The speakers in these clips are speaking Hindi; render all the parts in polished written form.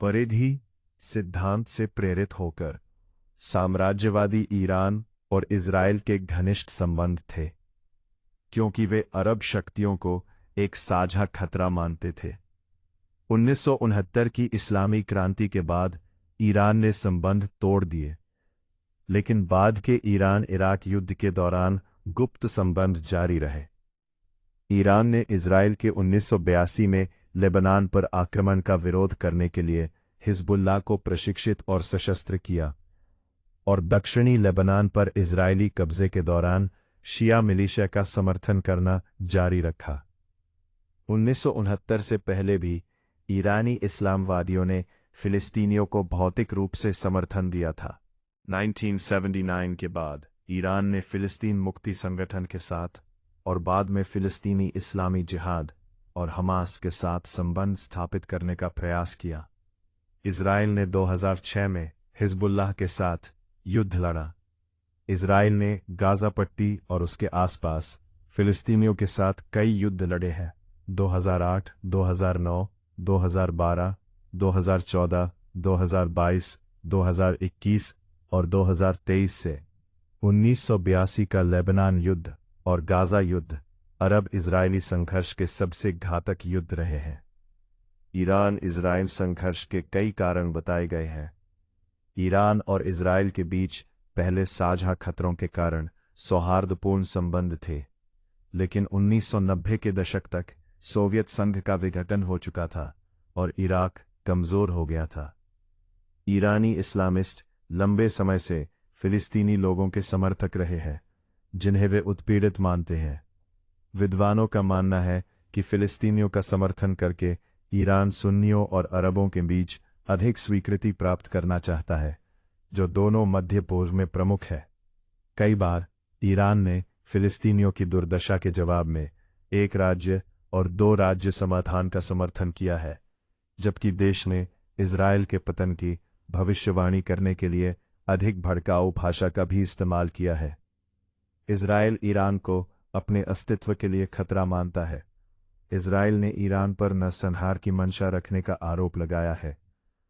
परिधि सिद्धांत से प्रेरित होकर साम्राज्यवादी ईरान और इज़राइल के घनिष्ठ संबंध थे, क्योंकि वे अरब शक्तियों को एक साझा खतरा मानते थे। 1969 की इस्लामी क्रांति के बाद ईरान ने संबंध तोड़ दिए, लेकिन बाद के ईरान-इराक युद्ध के दौरान गुप्त संबंध जारी रहे। ईरान ने इज़राइल के 1982 में लेबनान पर आक्रमण का विरोध करने के लिए हिज़्बुल्लाह को प्रशिक्षित और सशस्त्र किया, और दक्षिणी लेबनान पर इज़राइली कब्जे के दौरान शिया मिलिशिया का समर्थन करना जारी रखा। 1969 से पहले भी ईरानी इस्लामवादियों ने फिलिस्तीनियों को भौतिक रूप से समर्थन दिया था। 1979 के बाद ईरान ने फिलिस्तीन मुक्ति संगठन के साथ और बाद में फिलिस्तीनी इस्लामी जिहाद और हमास के साथ संबंध स्थापित करने का प्रयास किया। इज़राइल ने 2006 में हिज़्बुल्लाह के साथ युद्ध लड़ा। इज़राइल ने गाज़ा पट्टी और उसके आसपास फिलिस्तीनियों के साथ कई युद्ध लड़े हैं। 2008, 2009, 2012, 2014, 2022, 2021 और 2023 से 1982 का लेबनान युद्ध और गाज़ा युद्ध अरब-इज़राइली संघर्ष के सबसे घातक युद्ध रहे हैं। ईरान-इज़राइल संघर्ष के कई कारण बताए गए हैं। ईरान और इज़राइल के बीच पहले साझा खतरों के कारण सौहार्दपूर्ण संबंध थे, लेकिन 1990 के दशक तक सोवियत संघ का विघटन हो चुका था और इराक कमज़ोर हो गया था। ईरानी इस्लामिस्ट लंबे समय से फिलिस्तीनी लोगों के समर्थक रहे हैं, जिन्हें वे उत्पीड़ित मानते हैं। विद्वानों का मानना है कि फिलिस्तीनियों का समर्थन करके ईरान सुन्नियों और अरबों के बीच अधिक स्वीकृति प्राप्त करना चाहता है, जो दोनों मध्य पूर्व में प्रमुख है। कई बार ईरान ने फिलिस्तीनियों की दुर्दशा के जवाब में एक राज्य और दो राज्य समाधान का समर्थन किया है, जबकि देश ने इज़राइल के पतन की भविष्यवाणी करने के लिए अधिक भड़काऊ भाषा का भी इस्तेमाल किया है। इज़राइल ईरान को अपने अस्तित्व के लिए खतरा मानता है। इज़राइल ने ईरान पर नरसंहार की मंशा रखने का आरोप लगाया है,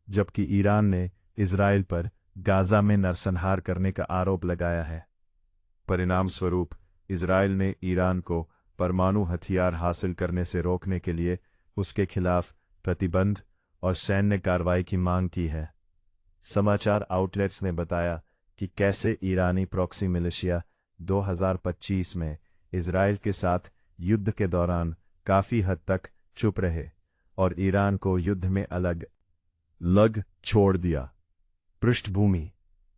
जबकि ईरान ने इज़राइल पर गाज़ा में नरसंहार करने का आरोप लगाया है। परिणाम स्वरूप इज़राइल ने ईरान को परमाणु हथियार हासिल करने से रोकने के लिए उसके खिलाफ प्रतिबंध और सैन्य कार्रवाई की मांग की है। समाचार आउटलेट्स ने बताया कि कैसे ईरानी प्रॉक्सी मिलिशिया 2025 में इज़राइल के साथ युद्ध के दौरान काफ़ी हद तक चुप रहे और ईरान को युद्ध में अलग छोड़ दिया। पृष्ठभूमि।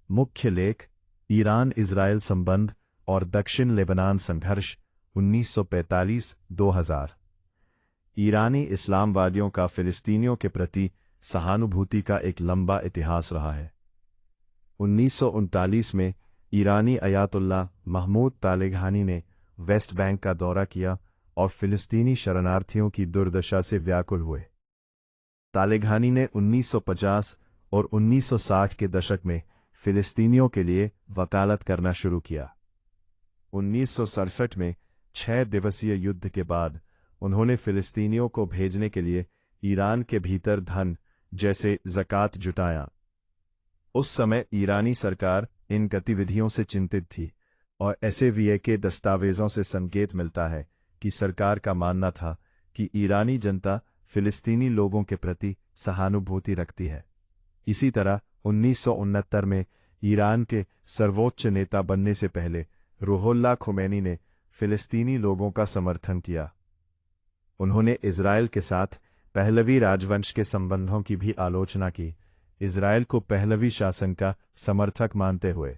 मुख्य लेख: ईरान-इज़राइल संबंध और दक्षिण लेबनान संघर्ष 1945-2000। ईरानी इस्लामवादियों का फिलिस्तीनियों के प्रति सहानुभूति का एक लंबा इतिहास रहा है। 1939 में ईरानी अयातुल्ला महमूद तालेबानी ने वेस्ट बैंक का दौरा किया और फिलिस्तीनी शरणार्थियों की दुर्दशा से व्याकुल हुए। तालेबानी ने 1950 और 1960 के दशक में फिलिस्तीनियों के लिए वकालत करना शुरू किया। 1967 में 6 दिवसीय युद्ध के बाद उन्होंने फिलिस्तीनियों को भेजने के लिए ईरान के भीतर धन जैसे ज़कात जुटाया। उस समय ईरानी सरकार इन गतिविधियों से चिंतित थी और SAVA के दस्तावेज़ों से संकेत मिलता है कि सरकार का मानना था कि ईरानी जनता फिलिस्तीनी लोगों के प्रति सहानुभूति रखती है। इसी तरह 1969 में ईरान के सर्वोच्च नेता बनने से पहले रूहुल्लाह खुमैनी ने फिलिस्तीनी लोगों का समर्थन किया। उन्होंने इज़राइल के साथ पहलवी राजवंश के संबंधों की भी आलोचना की, इज़राइल को पहलवी शासन का समर्थक मानते हुए।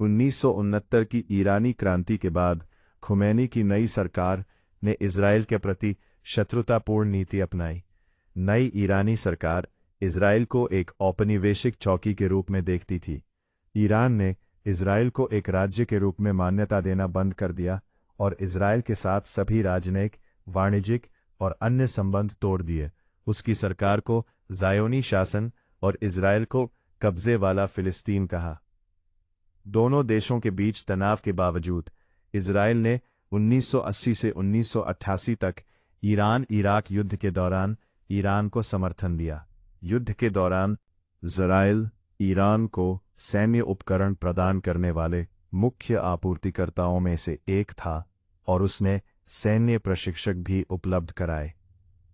1969 की ईरानी क्रांति के बाद खुमैनी की नई सरकार ने इज़राइल के प्रति शत्रुतापूर्ण नीति अपनाई। नई ईरानी सरकार इज़राइल को एक औपनिवेशिक चौकी के रूप में देखती थी। ईरान ने इज़राइल को एक राज्य के रूप में मान्यता देना बंद कर दिया और इज़राइल के साथ सभी राजनयिक, वाणिज्यिक और अन्य संबंध तोड़ दिए। उसकी सरकार को ज़ायोनी शासन और इज़राइल को कब्जे वाला फिलिस्तीन कहा। दोनों देशों के बीच तनाव के बावजूद इज़राइल ने 1980 से 1988 तक ईरान-इराक युद्ध के दौरान ईरान को समर्थन दिया। युद्ध के दौरान इज़राइल ईरान को सैन्य उपकरण प्रदान करने वाले मुख्य आपूर्तिकर्ताओं में से एक था और उसने सैन्य प्रशिक्षक भी उपलब्ध कराए।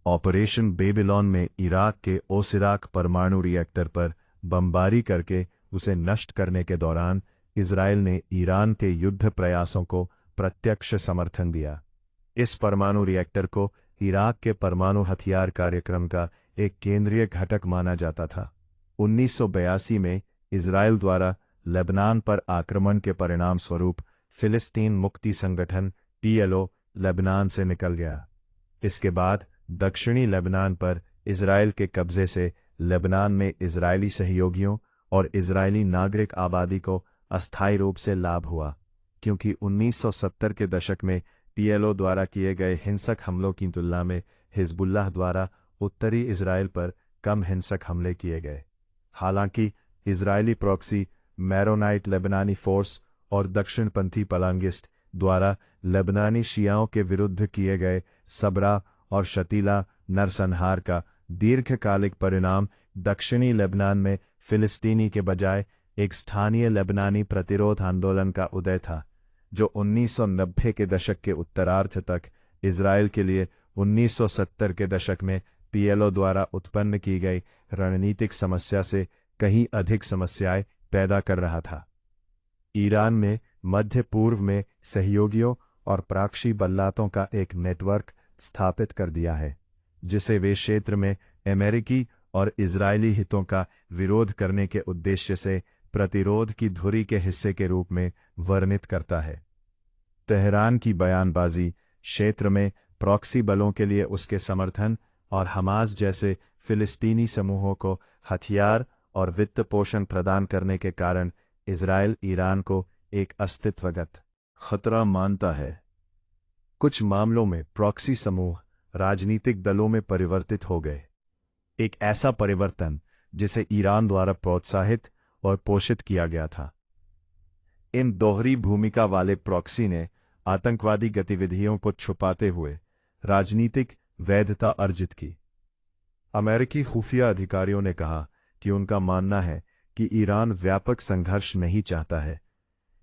ऑपरेशन बेबीलोन में इराक के ओसिराक परमाणु रिएक्टर पर बमबारी करके उसे नष्ट करने के दौरान इज़राइल ने ईरान के युद्ध प्रयासों को प्रत्यक्ष समर्थन दिया। इस परमाणु रिएक्टर को इराक के परमाणु हथियार कार्यक्रम का एक केंद्रीय घटक माना जाता था। 1982 में इज़राइल द्वारा लेबनान पर आक्रमण के परिणाम स्वरूप फिलिस्तीन मुक्ति संगठन PLO लेबनान से निकल गया। इसके बाद दक्षिणी लेबनान पर इज़राइल के कब्जे से लेबनान में इज़राइली सहयोगियों और इज़राइली नागरिक आबादी को अस्थायी रूप से लाभ हुआ, क्योंकि 1970 के दशक में PLO द्वारा किए गए हिंसक हमलों की तुलना में हिजबुल्लाह द्वारा उत्तरी इज़राइल पर कम हिंसक हमले किए गए। हालांकि इज़राइली प्रॉक्सी मैरोनाइट लेबनानी फोर्स और दक्षिणपंथी पलांगिस्ट द्वारा लेबनानी शियाओं के विरुद्ध किए गए सबरा और शतीला नरसंहार का दीर्घकालिक परिणाम दक्षिणी लेबनान में फिलिस्तीनी के बजाय एक स्थानीय लेबनानी प्रतिरोध आंदोलन का उदय था, जो 1990 के दशक के उत्तरार्ध तक इज़राइल के लिए 1970 के दशक में PLO द्वारा उत्पन्न की गई रणनीतिक समस्या से कहीं अधिक समस्याएं पैदा कर रहा था। ईरान में मध्य पूर्व में सहयोगियों और प्राक्षी बल्लातों का एक नेटवर्क स्थापित कर दिया है, जिसे वे क्षेत्र में अमेरिकी और इज़राइली हितों का विरोध करने के उद्देश्य से प्रतिरोध की धुरी के हिस्से के रूप में वर्णित करता है। तेहरान की बयानबाजी क्षेत्र में प्रॉक्सी बलों के लिए उसके समर्थन और हमास जैसे फिलिस्तीनी समूहों को हथियार और वित्त पोषण प्रदान करने के कारण इज़राइल ईरान को एक अस्तित्वगत खतरा मानता है। कुछ मामलों में प्रॉक्सी समूह राजनीतिक दलों में परिवर्तित हो गए, एक ऐसा परिवर्तन जिसे ईरान द्वारा प्रोत्साहित और पोषित किया गया था। इन दोहरी भूमिका वाले प्रॉक्सी ने आतंकवादी गतिविधियों को छुपाते हुए राजनीतिक वैधता अर्जित की। अमेरिकी खुफिया अधिकारियों ने कहा कि उनका मानना है कि ईरान व्यापक संघर्ष नहीं चाहता है,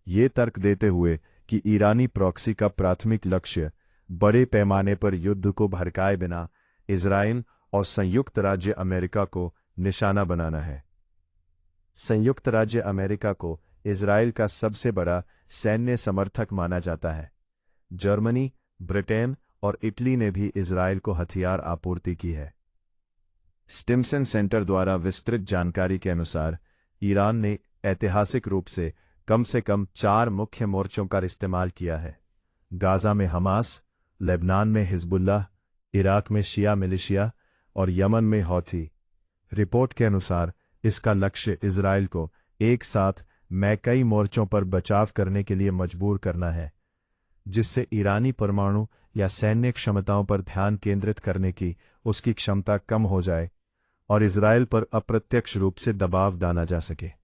ये तर्क देते हुए कि ईरानी प्रॉक्सी का प्राथमिक लक्ष्य बड़े पैमाने पर युद्ध को भड़काए बिना इज़राइल और संयुक्त राज्य अमेरिका को निशाना बनाना है। संयुक्त राज्य अमेरिका को इज़राइल का सबसे बड़ा सैन्य समर्थक माना जाता है। जर्मनी, ब्रिटेन और इटली ने भी इज़राइल को हथियार आपूर्ति की है। स्टिम्सन सेंटर द्वारा विस्तृत जानकारी के अनुसार ईरान ने ऐतिहासिक रूप से कम 4 मुख्य मोर्चों का इस्तेमाल किया है: गाज़ा में हमास, लेबनान में हिजबुल्लाह, इराक में शिया मिलिशिया और यमन में हौथी। रिपोर्ट के अनुसार इसका लक्ष्य इज़राइल को एक साथ कई मोर्चों पर बचाव करने के लिए मजबूर करना है, जिससे ईरानी परमाणु या सैन्य क्षमताओं पर ध्यान केंद्रित करने की उसकी क्षमता कम हो जाए और इज़राइल पर अप्रत्यक्ष रूप से दबाव डाला जा सके।